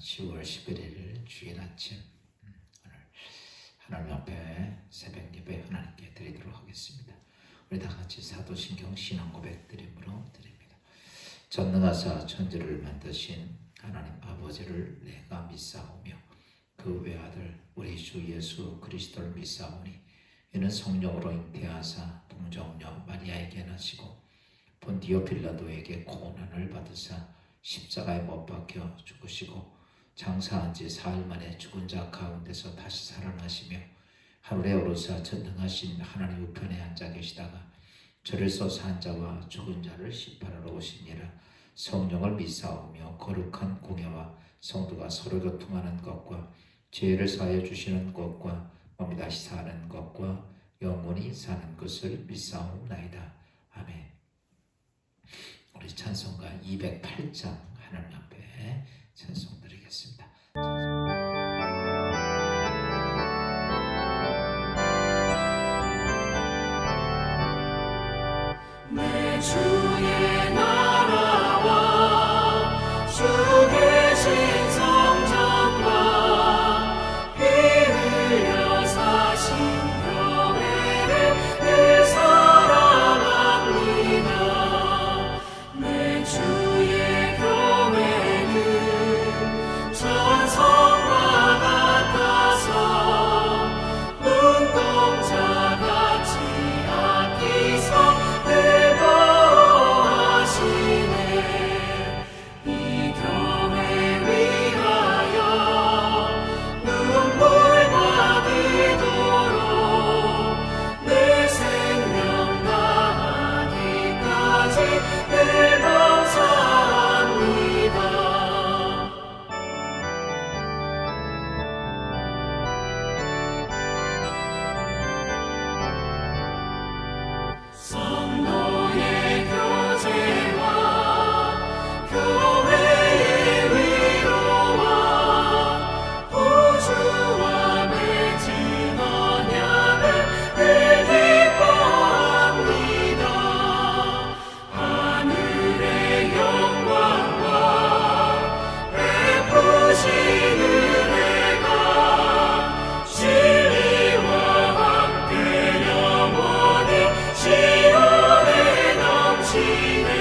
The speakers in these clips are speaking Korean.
10월 11일 주일 아침 오늘 하나님 앞에 새벽 예배 하나님께 드리도록 하겠습니다. 우리 다 같이 사도신경 신앙 고백 드림으로 드립니다. 전능하사 천지를 만드신 하나님 아버지를 내가 믿사오며 그 외아들 우리 주 예수 그리스도를 믿사오니 이는 성령으로 잉태하사 동정녀 마리아에게 나시고 본디오 빌라도에게 고난을 받으사 십자가에 못 박혀 죽으시고 장사한 지 사흘 만에 죽은 자 가운데서 다시 살아나시며 하늘에 오르사 전능하신 하나님 우편에 앉아 계시다가 저를 쏘사 한 자와 죽은 자를 심판하러 오시니라. 성령을 믿사오며 거룩한 공예와 성도가 서로 교통하는 것과 죄를 사하여 주시는 것과 몸이 다시 사는 것과 영원히 사는 것을 믿사옵나이다. 아멘. 우리 찬송가 208장 하나님 앞에 찬송 드리겠습니다. 내 주의 나라와 주 계신 성전과 피 흘려 사신 교회를 늘 사랑합니다. 내 주의 교회는 전성과 같아서 눈동자 같이 아끼사 늘 보호하시네. 이 교회 위하여 눈물과 기도로 내 생명 다하기까지 늘 감사합니다. 성도의 교제와 교회의 위로와 우주와 맺은 언약을 늘 기뻐합니다. 하늘의 영광과 베푸신 은혜가 진리와 함께 영원히 시온에 넘치네.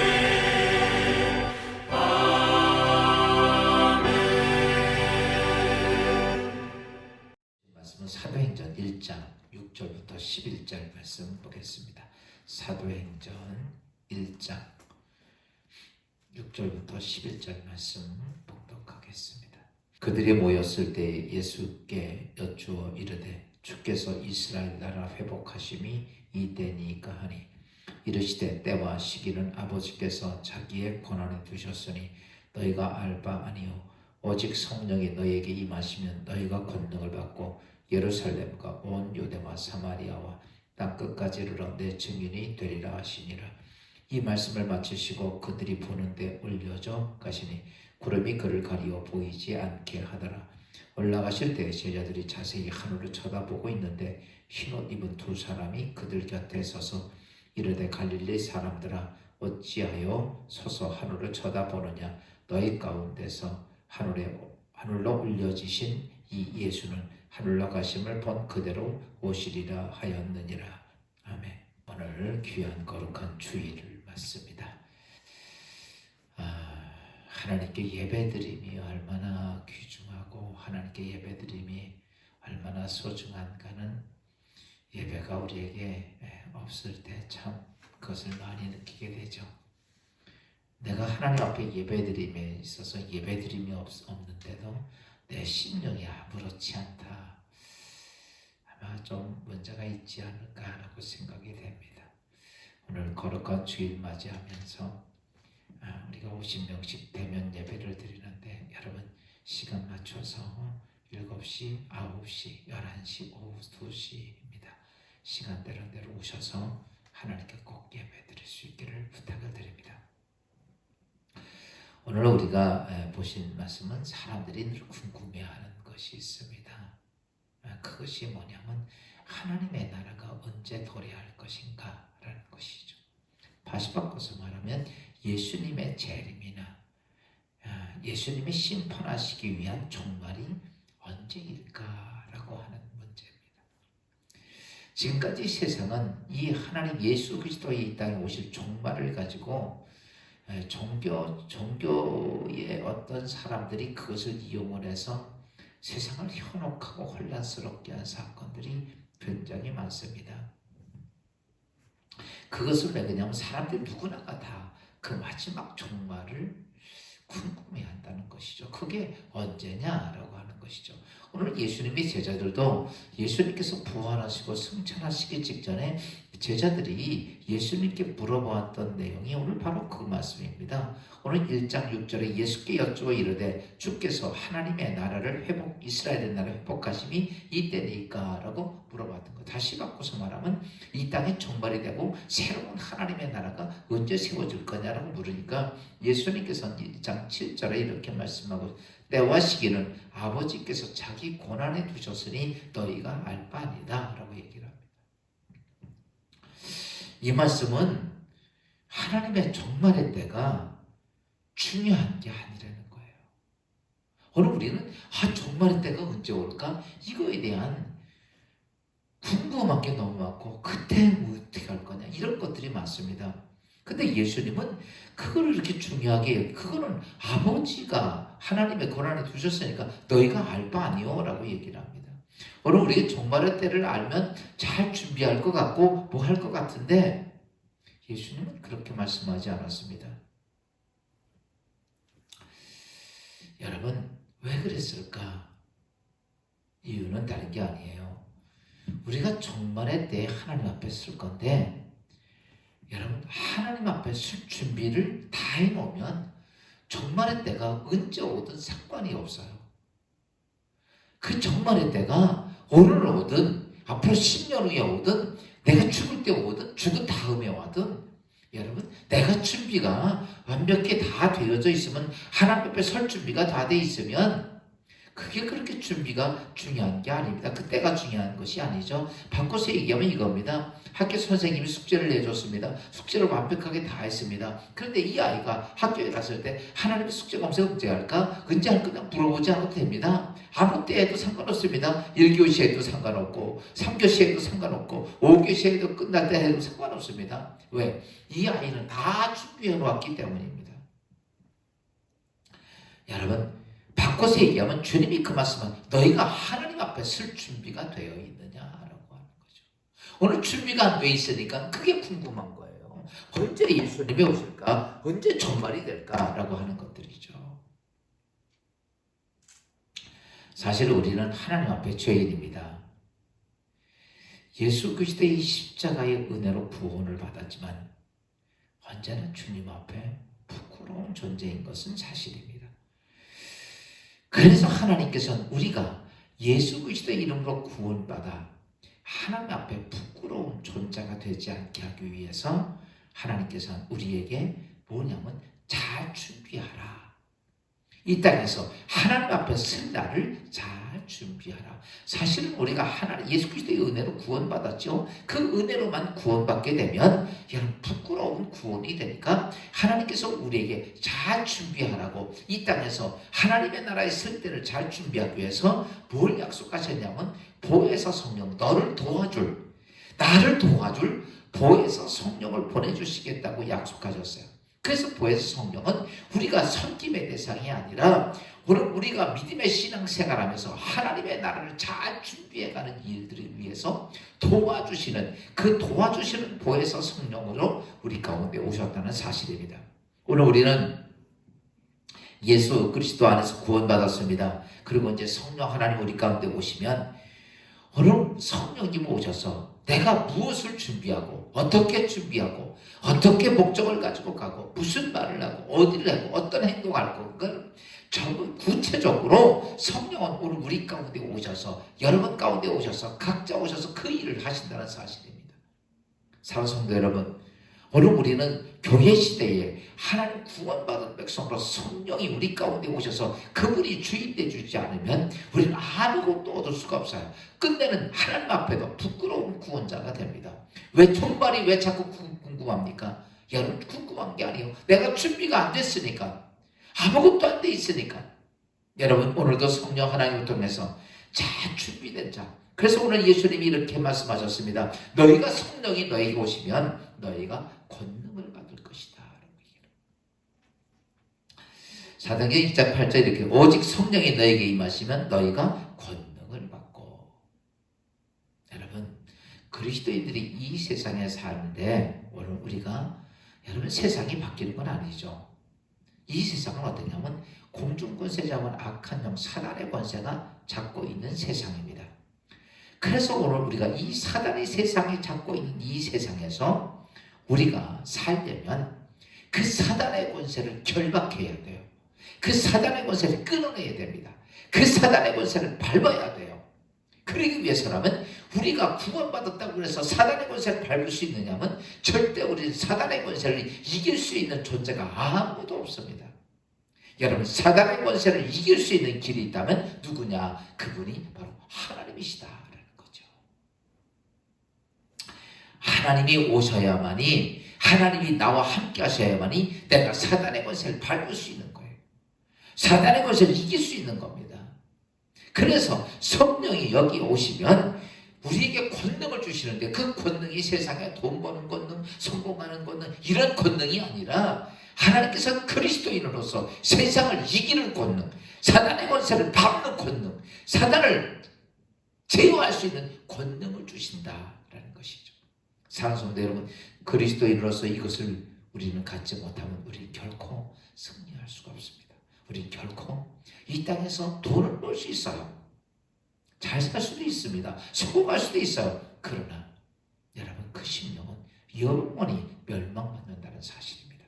아멘. 말씀은 사도행전 1장 6절부터 11절 말씀 보겠습니다. 사도행전 1장 6절부터 11절 말씀 봉독하겠습니다. 그들이 모였을 때 예수께 여쭈어 이르되 주께서 이스라엘 나라 회복하심이 이때니까 하니 이르시되 때와 시기는 아버지께서 자기의 권한에 두셨으니 너희가 알 바 아니요 오직 성령이 너희에게 임하시면 너희가 권능을 받고 예루살렘과 온 유대와 사마리아와 땅 끝까지 이르러 내 증인이 되리라 하시니라. 이 말씀을 마치시고 그들이 보는데 올려져 가시니 구름이 그를 가리어 보이지 않게 하더라. 올라가실 때 제자들이 자세히 하늘을 쳐다보고 있는데 흰옷 입은 두 사람이 그들 곁에 서서 이르되 갈릴리 사람들아 어찌하여 서서 하늘을 쳐다보느냐. 너희 가운데서 하늘로 올려지신 이 예수는 하늘로 가심을 본 그대로 오시리라 하였느니라. 아멘. 오늘 귀한 거룩한 주일을 맞습니다. 하나님께 예배드림이 얼마나 귀중하고 하나님께 예배드림이 얼마나 소중한가는 예배가 우리에게 없을 때 참 그것을 많이 느끼게 되죠. 내가 하나님 앞에 예배드림에 있어서 예배드림이 없는데도 내 심령이 아무렇지 않다. 아마 좀 문제가 있지 않을까라고 생각이 됩니다. 오늘 거룩한 주일 맞이하면서 우리가 50명씩 대면 예배를 드리는데 여러분 시간 맞춰서 7시, 9시, 11시, 오후 2시입니다. 시간대로 오셔서 하나님께 꼭 예배 드릴 수 있기를 부탁을 드립니다. 오늘 우리가 보신 말씀은 사람들이 늘 궁금해하는 것이 있습니다. 그것이 뭐냐면 하나님의 나라가 언제 도래할 것인가 라는 것이죠. 다시 바꿔서 말하면 예수님의 재림이나 예수님이 심판하시기 위한 종말이 언제일까라고 하는 문제입니다. 지금까지 세상은 이 하나님 예수 그리스도의 이 땅에 오실 종말을 가지고 종교의 어떤 사람들이 그것을 이용을 해서 세상을 현혹하고 혼란스럽게 한 사건들이 굉장히 많습니다. 그것을 왜 그러냐면 사람들이 누구나가 다 그 마지막 종말을 궁금해한다는 것이죠. 그게 언제냐라고 하는 것이죠. 오늘 예수님의 제자들도 예수님께서 부활하시고 승천하시기 직전에 제자들이 예수님께 물어보았던 내용이 오늘 바로 그 말씀입니다. 오늘 1장 6절에 예수께 여쭈어 이르되 주께서 하나님의 나라를 이스라엘의 나라를 회복하심이 이때니까? 라고 물어봤던 것. 다시 바꿔서 말하면 이 땅에 종말이 되고 새로운 하나님의 나라가 언제 세워질 거냐라고 물으니까 예수님께서는 1장 7절에 이렇게 말씀하고 때와 시기는 아버지께서 자기 고난에 두셨으니 너희가 알 바 아니다 라고 얘기를 합니다. 이 말씀은 하나님의 종말의 때가 중요한 게 아니라는 거예요. 오늘 우리는 종말의 때가 언제 올까? 이거에 대한 궁금한 게 너무 많고 그때 어떻게 할 거냐 이런 것들이 많습니다. 근데 예수님은 그걸 이렇게 중요하게 그거는 아버지가 하나님의 고난에 두셨으니까 너희가 알 바 아니요 라고 얘기를 합니다. 오늘 우리가 종말의 때를 알면 잘 준비할 것 같고 뭐 할 것 같은데 예수님은 그렇게 말씀하지 않았습니다. 여러분 왜 그랬을까? 이유는 다른 게 아니에요. 우리가 종말의 때에 하나님 앞에 설 건데 여러분 하나님 앞에 설 준비를 다 해놓으면 종말의 때가 언제 오든 상관이 없어요. 그 종말의 때가 오늘 오든 앞으로 10년 후에 오든 내가 죽을 때 오든 죽은 다음에 와든 여러분 내가 준비가 완벽히 다 되어져 있으면 하나님 앞에 설 준비가 다 돼 있으면 그게 그렇게 준비가 중요한 게 아닙니다. 그때가 중요한 것이 아니죠. 바꿔서 얘기하면 이겁니다. 학교 선생님이 숙제를 내줬습니다. 숙제를 완벽하게 다 했습니다. 그런데 이 아이가 학교에 갔을 때 하나님의 숙제 언제 할까? 언제 할 거냐 물어보지 않아도 됩니다. 아무 때에도 상관없습니다. 1교시에도 상관없고 3교시에도 상관없고 5교시에도 끝날 때 해도 상관없습니다. 왜? 이 아이는 다 준비해 놓았기 때문입니다. 여러분 바꿔서 얘기하면 주님이 그 말씀은 너희가 하나님 앞에 설 준비가 되어 있느냐라고 하는 거죠. 오늘 준비가 안 돼 있으니까 그게 궁금한 거예요. 언제 예수님이 오실까? 언제 종말이 될까라고 하는 것들이죠. 사실 우리는 하나님 앞에 죄인입니다. 예수 그리스도의 십자가의 은혜로 구원을 받았지만 언제나 주님 앞에 부끄러운 존재인 것은 사실입니다. 그래서 하나님께서는 우리가 예수 그리스도의 이름으로 구원받아 하나님 앞에 부끄러운 존재가 되지 않게 하기 위해서 하나님께서는 우리에게 뭐냐면 잘 준비하라. 이 땅에서 하나님 앞에 설 날을 잘 준비하라. 사실은 우리가 예수 그리스도의 은혜로 구원받았죠. 그 은혜로만 구원받게 되면 여러분 부끄러운 구원이 되니까 하나님께서 우리에게 잘 준비하라고 이 땅에서 하나님의 나라에 설 때를 잘 준비하기 위해서 뭘 약속하셨냐면 보혜사 성령 나를 도와줄 보혜사 성령을 보내주시겠다고 약속하셨어요. 그래서 보혜사 성령은 우리가 섬김의 대상이 아니라 오늘 우리가 믿음의 신앙생활하면서 하나님의 나라를 잘 준비해가는 일들을 위해서 도와주시는 보혜사 성령으로 우리 가운데 오셨다는 사실입니다. 오늘 우리는 예수 그리스도 안에서 구원받았습니다. 그리고 이제 성령 하나님 우리 가운데 오시면 오늘 성령님 오셔서 내가 무엇을 준비하고 어떻게 준비하고 어떻게 목적을 가지고 가고 무슨 말을 하고 어디를 하고 어떤 행동을 할 그걸 전부 구체적으로 성령은 오늘 우리 가운데 오셔서 여러분 가운데 오셔서 각자 오셔서 그 일을 하신다는 사실입니다. 사랑하는 성도 여러분, 오늘 우리는 교회 시대에 하나님 구원받은 백성으로 성령이 우리 가운데 오셔서 그분이 주인 되주지 않으면 우리는 아무것도 얻을 수가 없어요. 끝내는 하나님 앞에도 부끄러운 구원자가 됩니다. 왜 종말이 왜 자꾸 궁금합니까? 여러분 궁금한 게 아니에요. 내가 준비가 안 됐으니까. 아무것도 안 돼 있으니까. 여러분, 오늘도 성령 하나님을 통해서 잘 준비된 자. 그래서 오늘 예수님이 이렇게 말씀하셨습니다. 너희가 성령이 너에게 오시면 너희가 권능을 받을 것이다. 사도행전 2장 8절 이렇게 오직 성령이 너에게 임하시면 너희가 권능을 받고. 여러분, 그리스도인들이 이 세상에 사는데 오늘 우리가 여러분 세상이 바뀌는 건 아니죠. 이 세상은 어떠냐면 공중권세자면 악한 영 사단의 권세가 잡고 있는 세상입니다. 그래서 오늘 우리가 이 사단의 세상이 잡고 있는 이 세상에서 우리가 살려면 그 사단의 권세를 결박해야 돼요. 그 사단의 권세를 끊어내야 됩니다. 그 사단의 권세를 밟아야 돼요. 그러기 위해서라면 우리가 구원받았다고 해서 사단의 권세를 밟을 수 있느냐면 절대 우리는 사단의 권세를 이길 수 있는 존재가 아무도 없습니다. 여러분, 사단의 권세를 이길 수 있는 길이 있다면 누구냐? 그분이 바로 하나님이시다라는 거죠. 하나님이 오셔야만이, 하나님이 나와 함께 하셔야만이 내가 사단의 권세를 밟을 수 있는 거예요. 사단의 권세를 이길 수 있는 겁니다. 그래서 성령이 여기 오시면 우리에게 권능을 주시는데 그 권능이 세상에 돈 버는 권능, 성공하는 권능, 이런 권능이 아니라 하나님께서 그리스도인으로서 세상을 이기는 권능, 사단의 권세를 밟는 권능, 사단을 제어할 수 있는 권능을 주신다라는 것이죠. 사랑하는 성도 여러분, 그리스도인으로서 이것을 우리는 갖지 못하면 우리는 결코 승리할 수가 없습니다. 우리는 결코 이 땅에서 돈을 벌 수 있어요. 잘 살 수도 있습니다. 성공할 수도 있어요. 그러나 여러분, 그 심령은 영원히 멸망받는다는 사실입니다.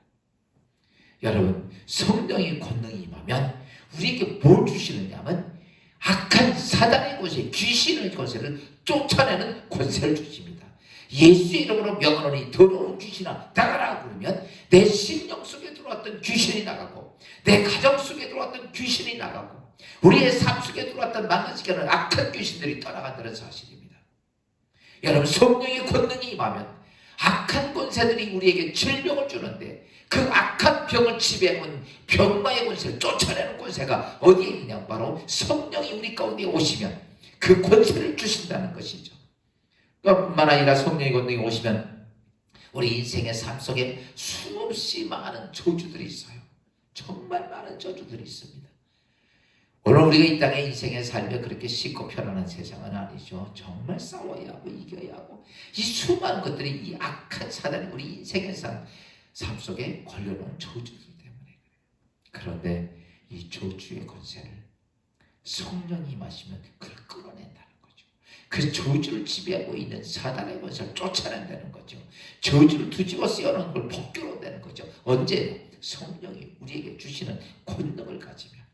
여러분, 성령의 권능이 임하면 우리에게 뭘 주시느냐면 악한 사단의 권세, 귀신의 권세를 쫓아내는 권세를 주십니다. 예수의 이름으로 명하노니 더러운 귀신아 나가라 그러면 내 심령 속에 들어왔던 귀신이 나가고, 내 가정 속에 들어왔던 귀신이 나가고, 우리의 삶 속에 들어왔던 만나지게는 악한 귀신들이 떠나간다는 사실입니다. 여러분, 성령의 권능이 임하면 악한 권세들이 우리에게 질병을 주는데 그 악한 병을 지배하는 병마의 권세를 쫓아내는 권세가 어디에 있느냐? 바로 성령이 우리 가운데 오시면 그 권세를 주신다는 것이죠. 뿐만 아니라 성령의 권능이 오시면 우리 인생의 삶 속에 수없이 많은 저주들이 있어요. 정말 많은 저주들이 있습니다. 오늘 우리가 이 땅의 인생의 삶에 그렇게 쉽고 편안한 세상은 아니죠. 정말 싸워야 하고 이겨야 하고 이 수많은 것들이 이 악한 사단이 우리 인생의 삶 속에 걸려놓은 저주들 때문에 그래요. 그런데 이 저주의 권세를 성령이 임하시면 그걸 끌어낸다는 거죠. 그 저주를 지배하고 있는 사단의 권세를 쫓아낸다는 거죠. 저주를 뒤집어 쓰여놓은 걸 벗겨낸다는 거죠. 언제? 성령이 우리에게 주시는 권능을 가지면.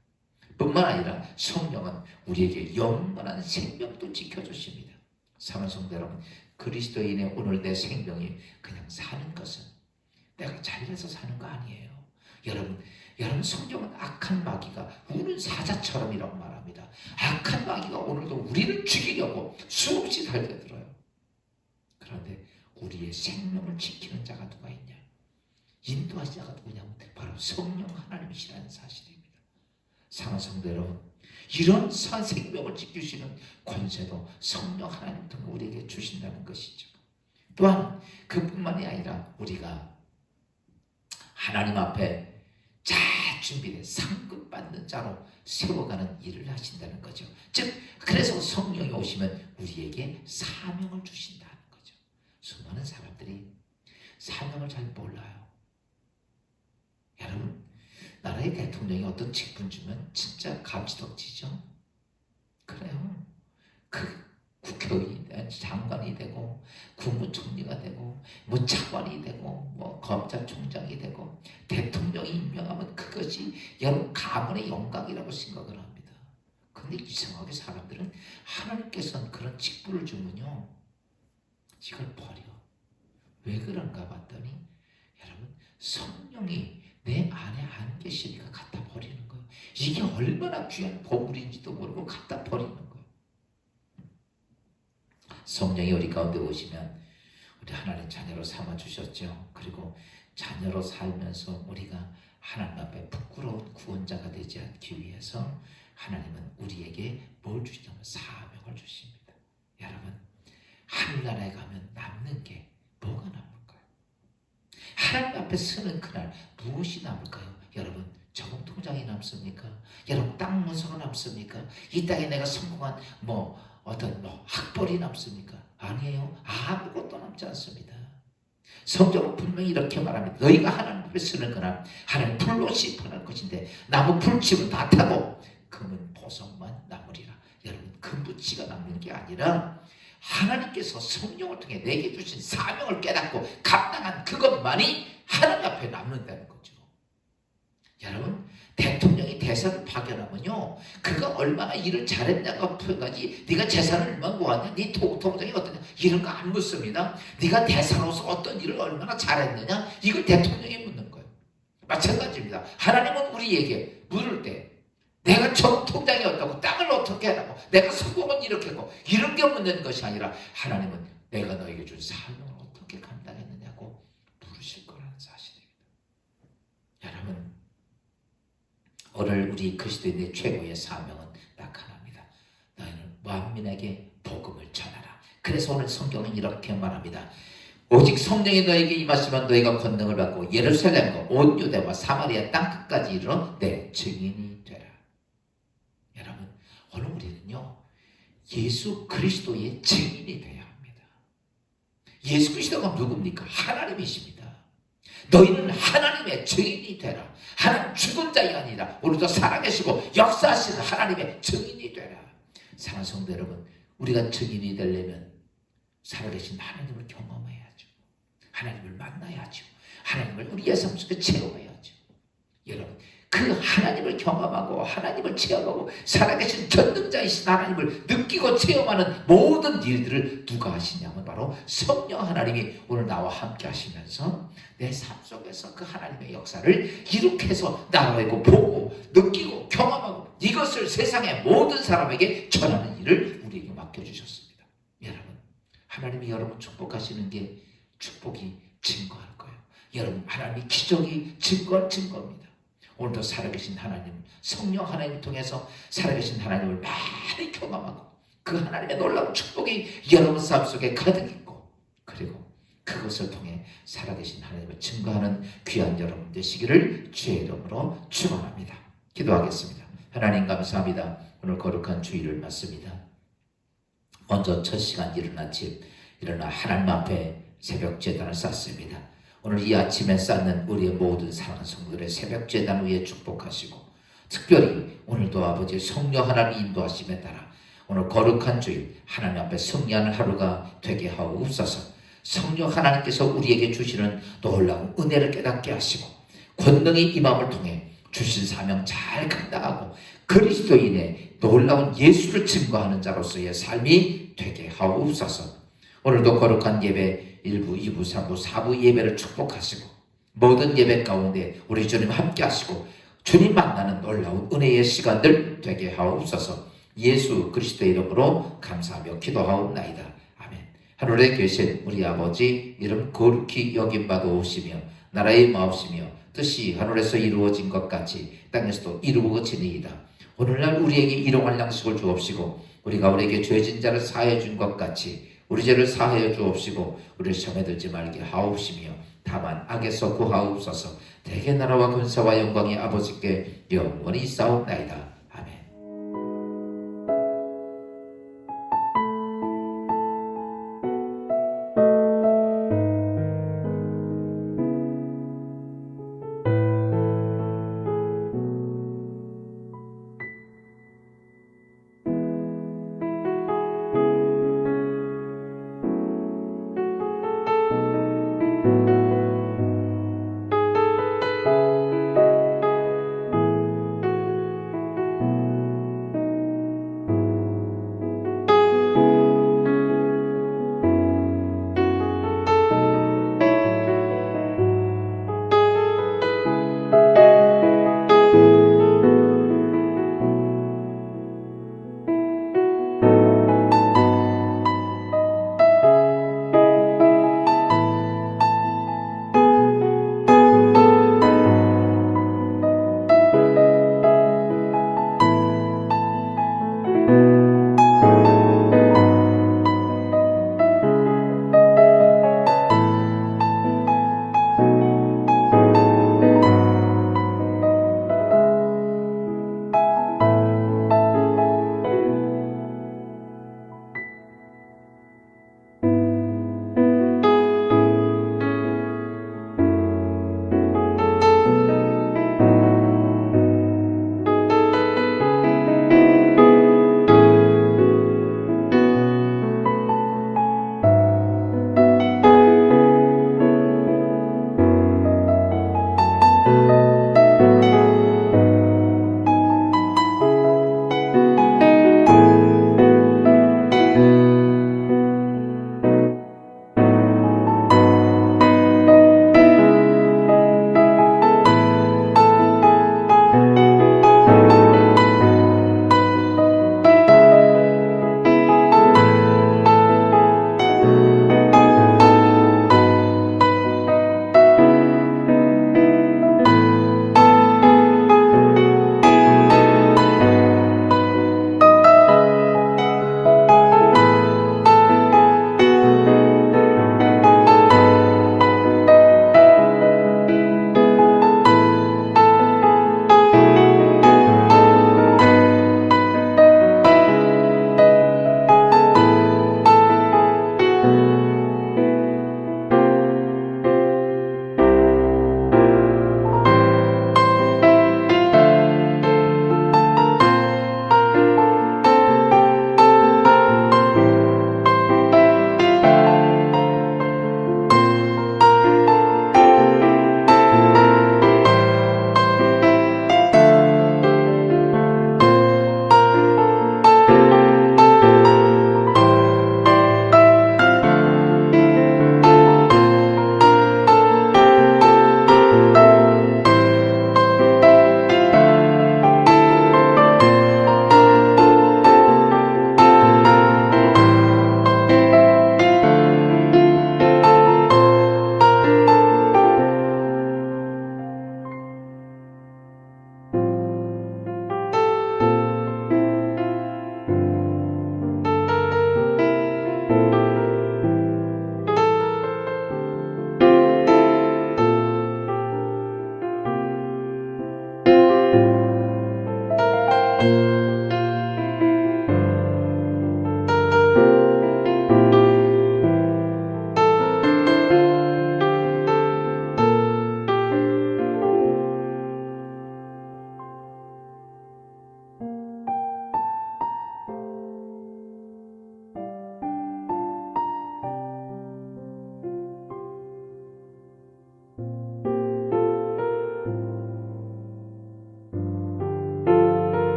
뿐만 아니라 성령은 우리에게 영원한 생명도 지켜주십니다. 사랑하는 성도 여러분, 그리스도인의 오늘 내 생명이 그냥 사는 것은 내가 잘해서 사는 거 아니에요. 여러분 성경은 악한 마귀가 우는 사자처럼이라고 말합니다. 악한 마귀가 오늘도 우리를 죽이려고 수없이 달려들어요. 그런데 우리의 생명을 지키는 자가 누가 있냐? 인도하신 자가 누구냐면 바로 성령 하나님이시라는 사실입니다. 사랑하는 성도 여러분, 이런 생명을 지키시는 권세도 성령 하나님 통해 우리에게 주신다는 것이죠. 또한 그뿐만이 아니라 우리가 하나님 앞에 잘 준비된 상급받는 자로 세워가는 일을 하신다는 거죠. 즉 그래서 성령이 오시면 우리에게 사명을 주신다는 거죠. 수많은 사람들이 사명을 잘 몰라요. 여러분, 나라의 대통령이 어떤 직분 주면 진짜 감지덕지죠. 그래요. 그 국회의원이 장관이 되고 국무총리가 되고 뭐 차관이 되고 뭐 검찰총장이 되고 대통령이 임명하면 그것이 여러분 가문의 영광이라고 생각을 합니다. 근데 이상하게 사람들은 하나님께서는 그런 직분을 주면요 이걸 버려. 왜 그런가 봤더니 여러분 성령이 내 안에 안 계시니까 갖다 버리는 거예요. 이게 얼마나 귀한 보물인지도 모르고 갖다 버리는 거예요. 성령이 우리 가운데 오시면 우리 하나님 자녀로 삼아주셨죠. 그리고 자녀로 살면서 우리가 하나님 앞에 부끄러운 구원자가 되지 않기 위해서 하나님은 우리에게 뭘 주시냐면 사명을 주십니다. 여러분, 하늘나라에 가면 남는 게 뭐가 남을까요? 하나님 앞에 서는 그날 무엇이 남을까요? 여러분, 저금통장이 남습니까? 여러분, 땅 문서가 남습니까? 이 땅에 내가 성공한 어떤 학벌이 남습니까? 아니에요. 아무것도 남지 않습니다. 성경은 분명히 이렇게 말합니다. 너희가 하나님 앞에 서는 그날 하나님 불로 심판할 것인데 나무 불치면 다 타고 금은 보석만 남으리라. 여러분, 금붙이가 남는 게 아니라 하나님께서 성령을 통해 내게 주신 사명을 깨닫고 감당한 그것만이 하나님 앞에 남는다는 거죠. 여러분, 대통령이 대사를 파견하면요, 그가 얼마나 일을 잘했냐가 표현하지, 네가 재산을 얼마나 모았냐, 네 통장이 어떠냐, 이런 거 안 묻습니다. 네가 대사로서 어떤 일을 얼마나 잘했느냐, 이걸 대통령이 묻는 거예요. 마찬가지입니다. 하나님은 우리에게 물을 때 내가 통장이 어떻고 땅을 어떻게 하라고, 내가 성공은 이렇게 하고, 이런 게 묻는 것이 아니라 하나님은 내가 너에게 준 사명을 어떻게 감당했느냐고 물으실 거라는 사실입니다. 여러분, 오늘 우리 그리스도인의 최고의 사명은 딱 하나입니다. 너희는 만민에게 복음을 전하라. 그래서 오늘 성경은 이렇게 말합니다. 오직 성령이 너에게 임하시면 너희가 권능을 받고 예루살렘과 온 유대와 사마리아 땅끝까지 이르러 내 증인이 되라. 여러분, 오늘 우리는요, 예수 그리스도의 증인이 되어야 합니다. 예수 그리스도가 누굽니까? 하나님이십니다. 너희는 하나님의 증인이 되라. 하나님 죽은 자가 아니라 오늘도 살아계시고 역사하시는 하나님의 증인이 되라. 사랑하는 성도 여러분, 우리가 증인이 되려면 살아계신 하나님을 경험해야죠. 하나님을 만나야죠. 하나님을 우리의 삶 속에 체험해야죠. 여러분, 그 하나님을 경험하고 하나님을 체험하고 살아계신 전능자이신 하나님을 느끼고 체험하는 모든 일들을 누가 하시냐면 바로 성령 하나님이 오늘 나와 함께 하시면서 내 삶 속에서 그 하나님의 역사를 이룩해서 나라고 보고 느끼고 경험하고 이것을 세상의 모든 사람에게 전하는 일을 우리에게 맡겨주셨습니다. 여러분, 하나님이 여러분 축복하시는 게 축복이 증거할 거예요. 여러분, 하나님이 기적이 증거할 증거입니다. 오늘도 살아계신 하나님, 성령 하나님을 통해서 살아계신 하나님을 많이 경험하고 그 하나님의 놀라운 축복이 여러분 삶 속에 가득 있고, 그리고 그것을 통해 살아계신 하나님을 증거하는 귀한 여러분 되시기를 주의 이름으로 축원합니다. 기도하겠습니다. 하나님 감사합니다. 오늘 거룩한 주일을 맞습니다. 먼저 첫 시간 이른 아침 일어나 하나님 앞에 새벽 제단을 쌓습니다. 오늘 이 아침에 쌓는 우리의 모든 사랑하는 성도들의 새벽 제단 위에 축복하시고, 특별히 오늘도 아버지 성령 하나님 인도하심에 따라 오늘 거룩한 주일 하나님 앞에 승리하는 하루가 되게 하옵소서. 성령 하나님께서 우리에게 주시는 놀라운 은혜를 깨닫게 하시고 권능이 임함을 통해 주신 사명 잘 감당하고 그리스도인의 놀라운 예수를 증거하는 자로서의 삶이 되게 하옵소서. 오늘도 거룩한 예배 1부, 2부, 3부, 4부 예배를 축복하시고 모든 예배 가운데 우리 주님 함께 하시고 주님 만나는 놀라운 은혜의 시간들 되게 하옵소서. 예수 그리스도의 이름으로 감사하며 기도하옵나이다. 아멘. 하늘에 계신 우리 아버지 이름 거룩히 여김받아오시며 나라의 마옵시며 뜻이 하늘에서 이루어진 것 같이 땅에서도 이루어지니이다. 오늘날 우리에게 일용할 양식을 주옵시고 우리가 우리에게 죄진 자를 사하여 준 것 같이 우리 죄를 사하여 주옵시고 우리를 시험에 들지 말게 하옵시며 다만 악에서 구하옵소서. 대개 나라와 권세와 영광이 아버지께 영원히 있사옵나이다.